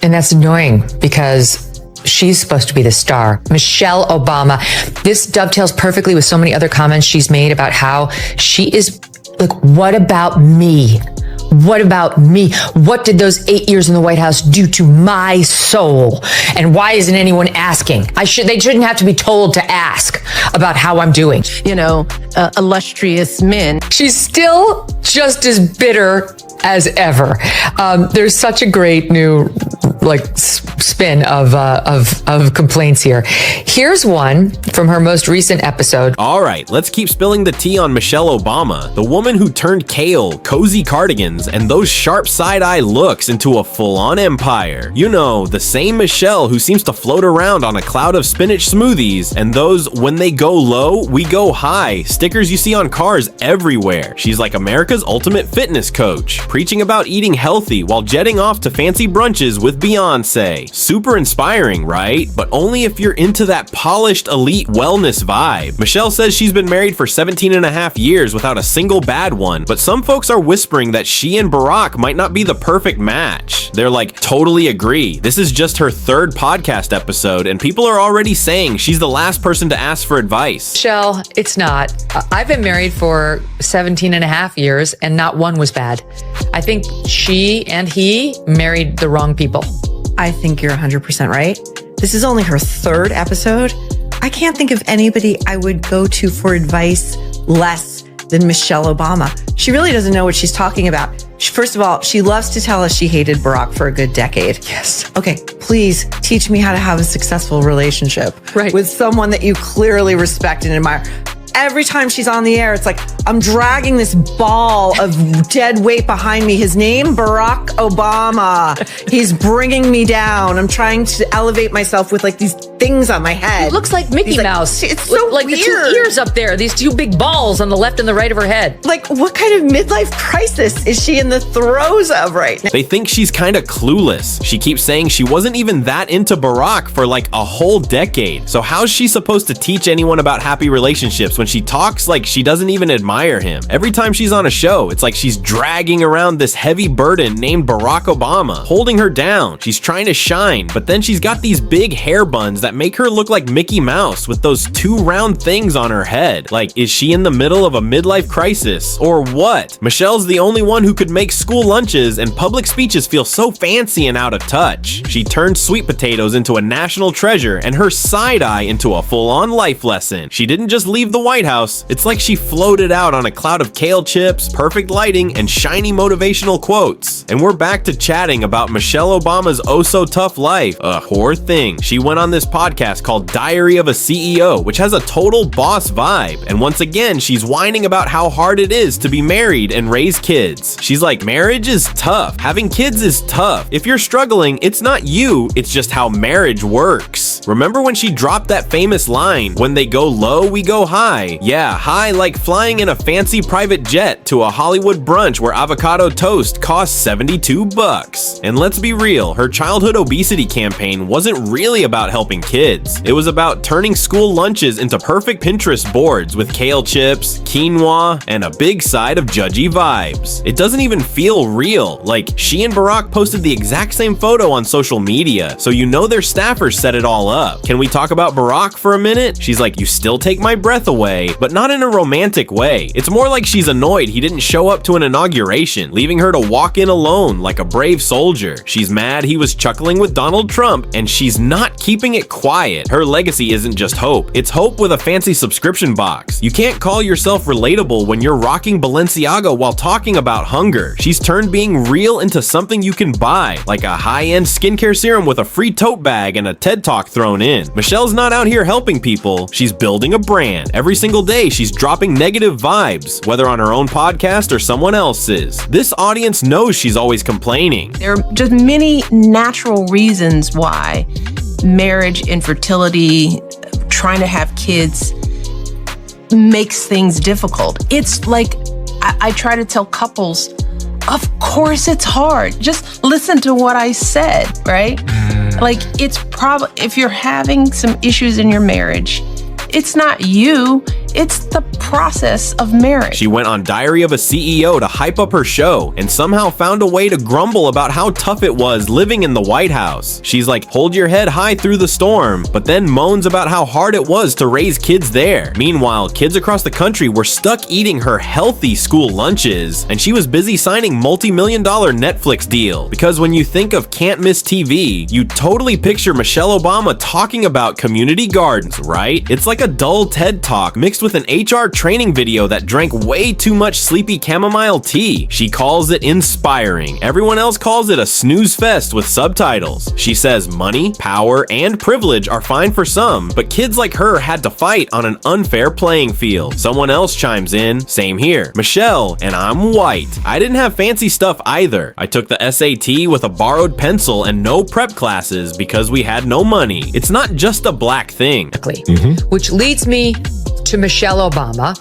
And that's annoying because she's supposed to be the star. Michelle Obama. This dovetails perfectly with so many other comments she's made about how she is like, what about me? What about me? What did those 8 years in the White House do to my soul? And why isn't anyone asking? They shouldn't have to be told to ask about how I'm doing. You know, illustrious men. She's still just as bitter as ever. There's such a great new spin of complaints here. Here's one from her most recent episode. All right, let's keep spilling the tea on Michelle Obama, the woman who turned kale, cozy cardigans, and those sharp side-eye looks into a full-on empire. You know, the same Michelle who seems to float around on a cloud of spinach smoothies, and those when they go low, we go high stickers you see on cars everywhere. She's like America's ultimate fitness coach, preaching about eating healthy while jetting off to fancy brunches with Beyonce. Super inspiring, right? But only if you're into that polished elite wellness vibe. Michelle says she's been married for 17 and a half years without a single bad one, but some folks are whispering that she and Barack might not be the perfect match. They're like, totally agree. This is just her third podcast episode, and people are already saying she's the last person to ask for advice. Michelle, it's not. I've been married for 17 and a half years, and not one was bad. I think she and he married the wrong people. I think you're 100% right. This is only her third episode. I can't think of anybody I would go to for advice less than Michelle Obama. She really doesn't know what she's talking about. First of all, she loves to tell us she hated Barack for a good decade. Yes. Okay, please teach me how to have a successful relationship with someone that you clearly respect and admire. Every time she's on the air, it's like, I'm dragging this ball of dead weight behind me. His name, Barack Obama. He's bringing me down. I'm trying to elevate myself with like these things on my head. It looks like Mickey Mouse. It's so like weird. The two ears up there, these two big balls on the left and the right of her head. Like, what kind of midlife crisis is she in the throes of right now? They think she's kind of clueless. She keeps saying she wasn't even that into Barack for like a whole decade. So how's she supposed to teach anyone about happy relationships when she talks like she doesn't even admire him? Every time she's on a show, it's like she's dragging around this heavy burden named Barack Obama, holding her down. She's trying to shine, but then she's got these big hair buns that make her look like Mickey Mouse with those two round things on her head. Like, is she in the middle of a midlife crisis or what? Michelle's the only one who could make school lunches and public speeches feel so fancy and out of touch. She turned sweet potatoes into a national treasure and her side eye into a full-on life lesson. She didn't just leave the White House. It's like she floated out on a cloud of kale chips, perfect lighting, and shiny motivational quotes. And we're back to chatting about Michelle Obama's oh-so-tough life, a whore thing. She went on this podcast called Diary of a CEO, which has a total boss vibe. And once again, she's whining about how hard it is to be married and raise kids. She's like, marriage is tough. Having kids is tough. If you're struggling, it's not you, it's just how marriage works. Remember when she dropped that famous line, when they go low, we go high? Yeah, high like flying in a fancy private jet to a Hollywood brunch where avocado toast costs $72. And let's be real, her childhood obesity campaign wasn't really about helping kids. It was about turning school lunches into perfect Pinterest boards with kale chips, quinoa, and a big side of judgy vibes. It doesn't even feel real. Like, she and Barack posted the exact same photo on social media, so you know their staffers set it all up. Can we talk about Barack for a minute? She's like, you still take my breath away, but not in a romantic way. It's more like she's annoyed he didn't show up to an inauguration, leaving her to walk in alone like a brave soldier. She's mad he was chuckling with Donald Trump, and she's not keeping it quiet. Her legacy isn't just hope. It's hope with a fancy subscription box. You can't call yourself relatable when you're rocking Balenciaga while talking about hunger. She's turned being real into something you can buy, like a high-end skincare serum with a free tote bag and a TED Talk thrown in. Michelle's not out here helping people. She's building a brand. Every single day, she's dropping negative vibes, whether on her own podcast or someone else's. This audience knows she's always complaining. There are just many natural reasons why marriage, infertility, trying to have kids makes things difficult. It's like, I try to tell couples, of course it's hard. Just listen to what I said, right? Like, it's probably, if you're having some issues in your marriage, it's not you, It's the process of marriage. She went on Diary of a CEO to hype up her show and somehow found a way to grumble about how tough it was living in the White House. She's like, hold your head high through the storm, but then moans about how hard it was to raise kids there. Meanwhile, kids across the country were stuck eating her healthy school lunches, and she was busy signing multi-million-dollar Netflix deal. Because when you think of can't miss TV, you totally picture Michelle Obama talking about community gardens, right? It's like a dull TED Talk mixed with an HR training video that drank way too much sleepy chamomile tea. She calls it inspiring. Everyone else calls it a snooze fest with subtitles. She says money, power, and privilege are fine for some, but kids like her had to fight on an unfair playing field. Someone else chimes in, same here. Michelle, and I'm white. I didn't have fancy stuff either. I took the SAT with a borrowed pencil and no prep classes because we had no money. It's not just a black thing. Which leads me to Michelle Obama.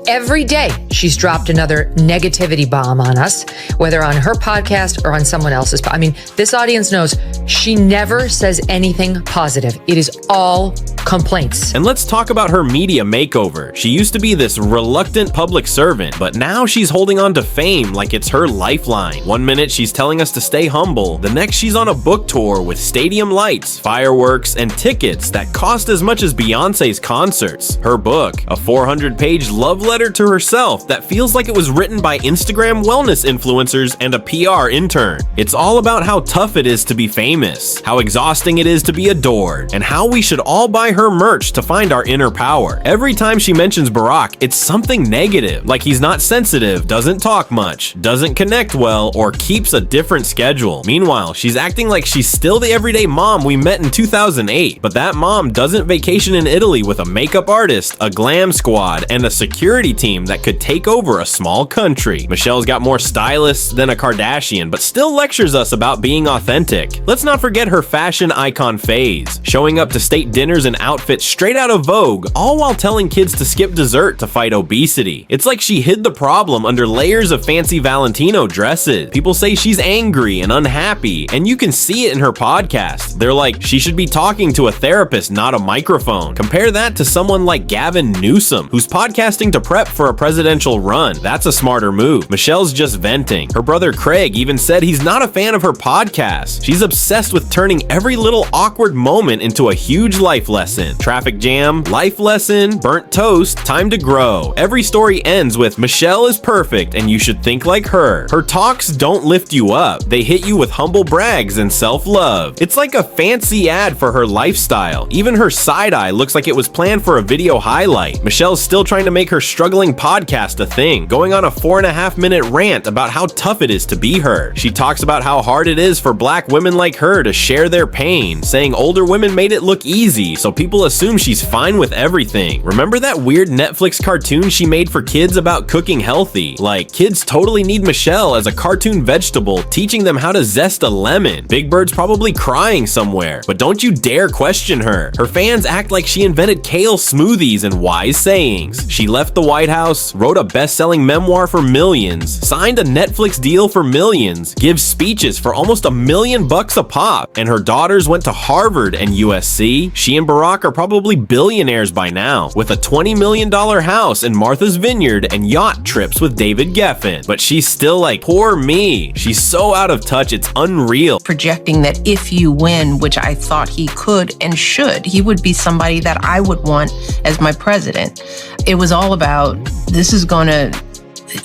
Every day, she's dropped another negativity bomb on us, whether on her podcast or on someone else's. I mean, this audience knows she never says anything positive. It is all complaints. And let's talk about her media makeover. She used to be this reluctant public servant, but now she's holding on to fame like it's her lifeline. One minute she's telling us to stay humble, the next she's on a book tour with stadium lights, fireworks, and tickets that cost as much as Beyonce's concerts. Her book, a 400-page love letter to herself that feels like it was written by Instagram wellness influencers and a PR intern. It's all about how tough it is to be famous, how exhausting it is to be adored, and how we should all buy her merch to find our inner power. Every time she mentions Barack, it's something negative, like he's not sensitive, doesn't talk much, doesn't connect well, or keeps a different schedule. Meanwhile, she's acting like she's still the everyday mom we met in 2008, but that mom doesn't vacation in Italy with a makeup artist, a glam squad, and a security team that could take over a small country. Michelle's got more stylists than a Kardashian, but still lectures us about being authentic. Let's not forget her fashion icon phase, showing up to state dinners in outfits straight out of Vogue, all while telling kids to skip dessert to fight obesity. It's like she hid the problem under layers of fancy Valentino dresses. People say she's angry and unhappy, and you can see it in her podcast. They're like, she should be talking to a therapist, not a microphone. Compare that to someone like Gavin Newsom, who's podcasting to prep for a presidential run. That's a smarter move. Michelle's just venting. Her brother Craig even said he's not a fan of her podcast. She's obsessed with turning every little awkward moment into a huge life lesson. Traffic jam, life lesson, burnt toast, time to grow. Every story ends with Michelle is perfect and you should think like her. Her talks don't lift you up. They hit you with humble brags and self-love. It's like a fancy ad for her lifestyle. Even her side eye looks like it was planned for a video highlight. Michelle's still trying to make her struggling podcast a thing, going on a 4.5-minute rant about how tough it is to be her. She talks about how hard it is for black women like her to share their pain, saying older women made it look easy, so people assume she's fine with everything. Remember that weird Netflix cartoon she made for kids about cooking healthy? Like, kids totally need Michelle as a cartoon vegetable, teaching them how to zest a lemon. Big Bird's probably crying somewhere, but don't you dare question her. Her fans act like she invented kale smoothies and wise sayings. She left the White House, wrote a best-selling memoir for millions, signed a Netflix deal for millions, gives speeches for almost $1 million a pop, and her daughters went to Harvard and USC. She and Barack are probably billionaires by now, with a $20 million house in Martha's Vineyard and yacht trips with David Geffen. But she's still like, poor me. She's so out of touch, it's unreal. Projecting that if you win, which I thought he could and should, he would be somebody that I would want as my president. It was all about, this is gonna,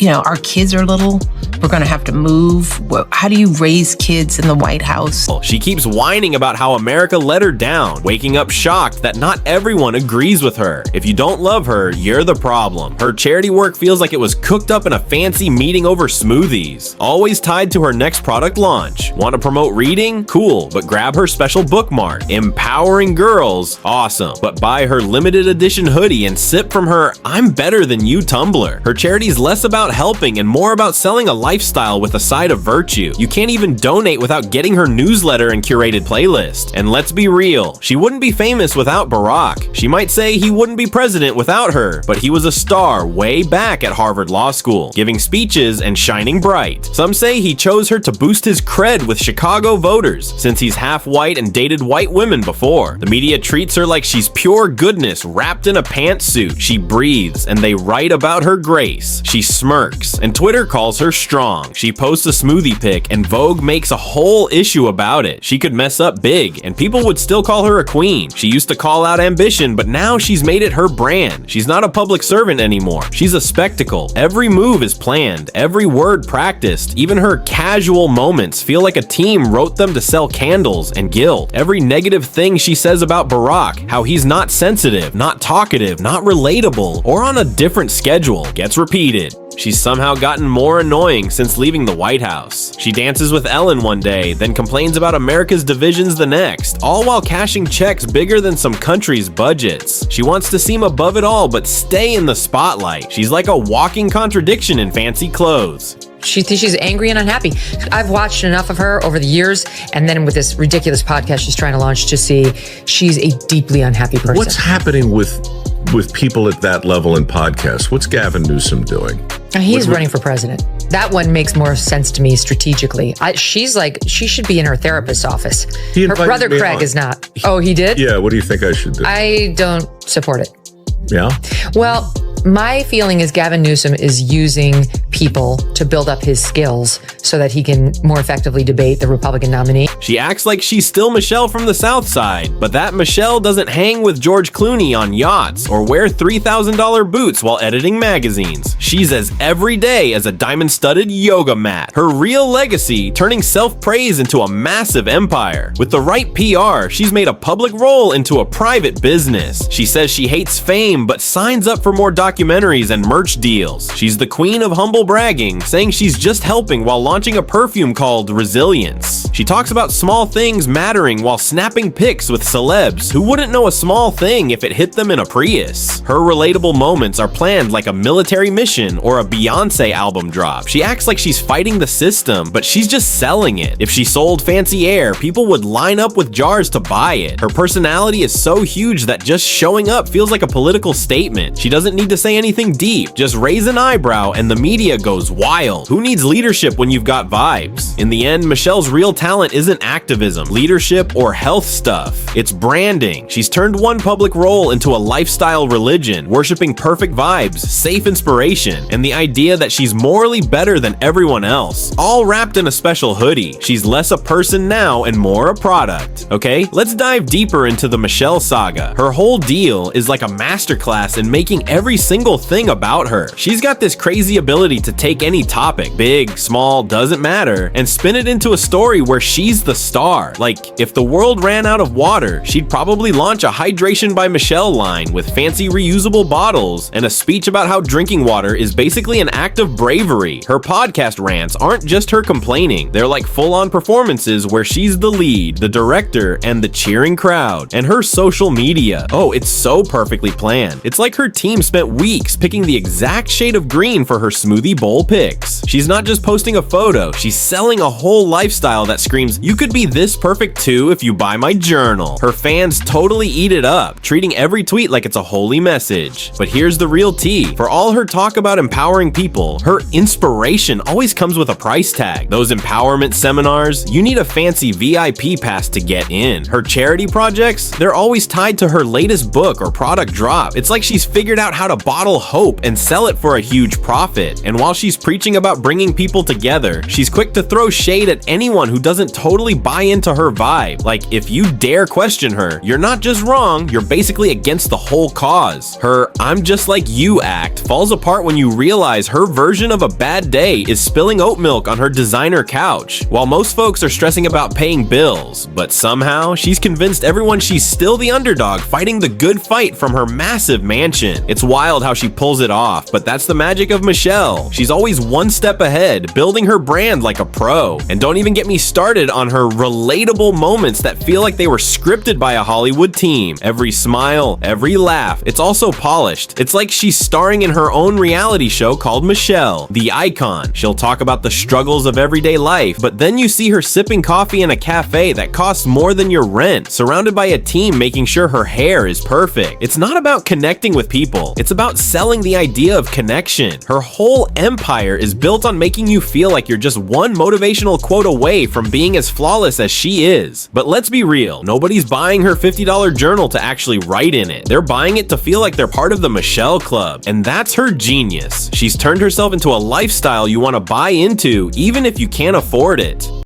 our kids are little, we're gonna have to move. How do you raise kids in the White House? She keeps whining about how America let her down, waking up shocked that not everyone agrees with her. If you don't love her, you're the problem. Her charity work feels like it was cooked up in a fancy meeting over smoothies, always tied to her next product launch. Want to promote reading? Cool, but grab her special bookmark. Empowering girls? Awesome, but buy her limited edition hoodie and sip from her I'm better than you tumbler. Her charity's less about helping and more about selling a life lifestyle with a side of virtue. You can't even donate without getting her newsletter and curated playlist. And let's be real, she wouldn't be famous without Barack. She might say he wouldn't be president without her, but he was a star way back at Harvard Law School, giving speeches and shining bright. Some say he chose her to boost his cred with Chicago voters, since he's half white and dated white women before. The media treats her like she's pure goodness wrapped in a pantsuit. She breathes, and they write about her grace. She smirks, and Twitter calls her strong. She posts a smoothie pic, and Vogue makes a whole issue about it. She could mess up big, and people would still call her a queen. She used to call out ambition, but now she's made it her brand. She's not a public servant anymore. She's a spectacle. Every move is planned, every word practiced. Even her casual moments feel like a team wrote them to sell candles and guilt. Every negative thing she says about Barack, how he's not sensitive, not talkative, not relatable, or on a different schedule, gets repeated. She's somehow gotten more annoying since leaving the White House. She dances with Ellen one day, then complains about America's divisions the next, all while cashing checks bigger than some countries' budgets. She wants to seem above it all but stay in the spotlight. She's like a walking contradiction in fancy clothes. She's angry and unhappy. I've watched enough of her over the years, and then with this ridiculous podcast she's trying to launch, to see she's a deeply unhappy person. What's happening with people at that level in podcasts? What's Gavin Newsom doing? He's running for president. That one makes more sense to me strategically. She's like, she should be in her therapist's office. Her brother Craig is not. Oh, he did? Yeah, what do you think I should do? I don't support it. Yeah? Well, my feeling is Gavin Newsom is using people to build up his skills so that he can more effectively debate the Republican nominee. She acts like she's still Michelle from the South Side, but that Michelle doesn't hang with George Clooney on yachts or wear $3,000 boots while editing magazines. She's as everyday as a diamond-studded yoga mat. Her real legacy, turning self-praise into a massive empire. With the right PR, she's made a public role into a private business. She says she hates fame, but signs up for more documentaries and merch deals. She's the queen of humble bragging, saying she's just helping while launching a perfume called Resilience. She talks about small things mattering while snapping pics with celebs who wouldn't know a small thing if it hit them in a Prius. Her relatable moments are planned like a military mission or a Beyonce album drop. She acts like she's fighting the system, but she's just selling it. If she sold fancy air, people would line up with jars to buy it. Her personality is so huge that just showing up feels like a political statement. She doesn't need to say anything deep, just raise an eyebrow and the media goes wild. Who needs leadership when you've got vibes? In the end, Michelle's real talent isn't activism, leadership, or health stuff. It's branding. She's turned one public role into a lifestyle religion, worshiping perfect vibes, safe inspiration, and the idea that she's morally better than everyone else, all wrapped in a special hoodie. She's less a person now and more a product. Okay, let's dive deeper into the Michelle saga. Her whole deal is like a masterclass in making every single thing about her. She's got this crazy ability to take any topic, big, small, doesn't matter, and spin it into a story where she's the star. Like, if the world ran out of water, she'd probably launch a Hydration by Michelle line with fancy reusable bottles and a speech about how drinking water is basically an act of bravery. Her podcast rants aren't just her complaining. They're like full-on performances where she's the lead, the director, and the cheering crowd. And her social media, oh, it's so perfectly planned. It's like her team spent weeks picking the exact shade of green for her smoothie bowl pics. She's not just posting a photo, she's selling a whole lifestyle that screams, "You could be this perfect too if you buy my journal." Her fans totally eat it up, treating every tweet like it's a holy message. But here's the real tea. For all her talk about empowering people, her inspiration always comes with a price tag. Those empowerment seminars, you need a fancy VIP pass to get in. Her charity projects, they're always tied to her latest book or product drop. It's like she's figured out how to bottle hope and sell it for a huge profit. And while she's preaching about bringing people together, she's quick to throw shade at anyone who doesn't totally buy into her vibe. Like, if you dare question her, you're not just wrong, you're basically against the whole cause. Her "I'm just like you" act falls apart when you realize her version of a bad day is spilling oat milk on her designer couch, while most folks are stressing about paying bills. But somehow, she's convinced everyone she's still the underdog fighting the good fight from her massive mansion. It's wild wild how she pulls it off, but that's the magic of Michelle. She's always one step ahead, building her brand like a pro. And don't even get me started on her relatable moments that feel like they were scripted by a Hollywood team. Every smile, every laugh, it's all so polished. It's like she's starring in her own reality show called Michelle, the Icon. She'll talk about the struggles of everyday life, but then you see her sipping coffee in a cafe that costs more than your rent, surrounded by a team making sure her hair is perfect. It's not about connecting with people. It's about selling the idea of connection. Her whole empire is built on making you feel like you're just one motivational quote away from being as flawless as she is. But let's be real, nobody's buying her $50 journal to actually write in it. They're buying it to feel like they're part of the Michelle Club, and that's her genius. She's turned herself into a lifestyle you want to buy into, even if you can't afford it.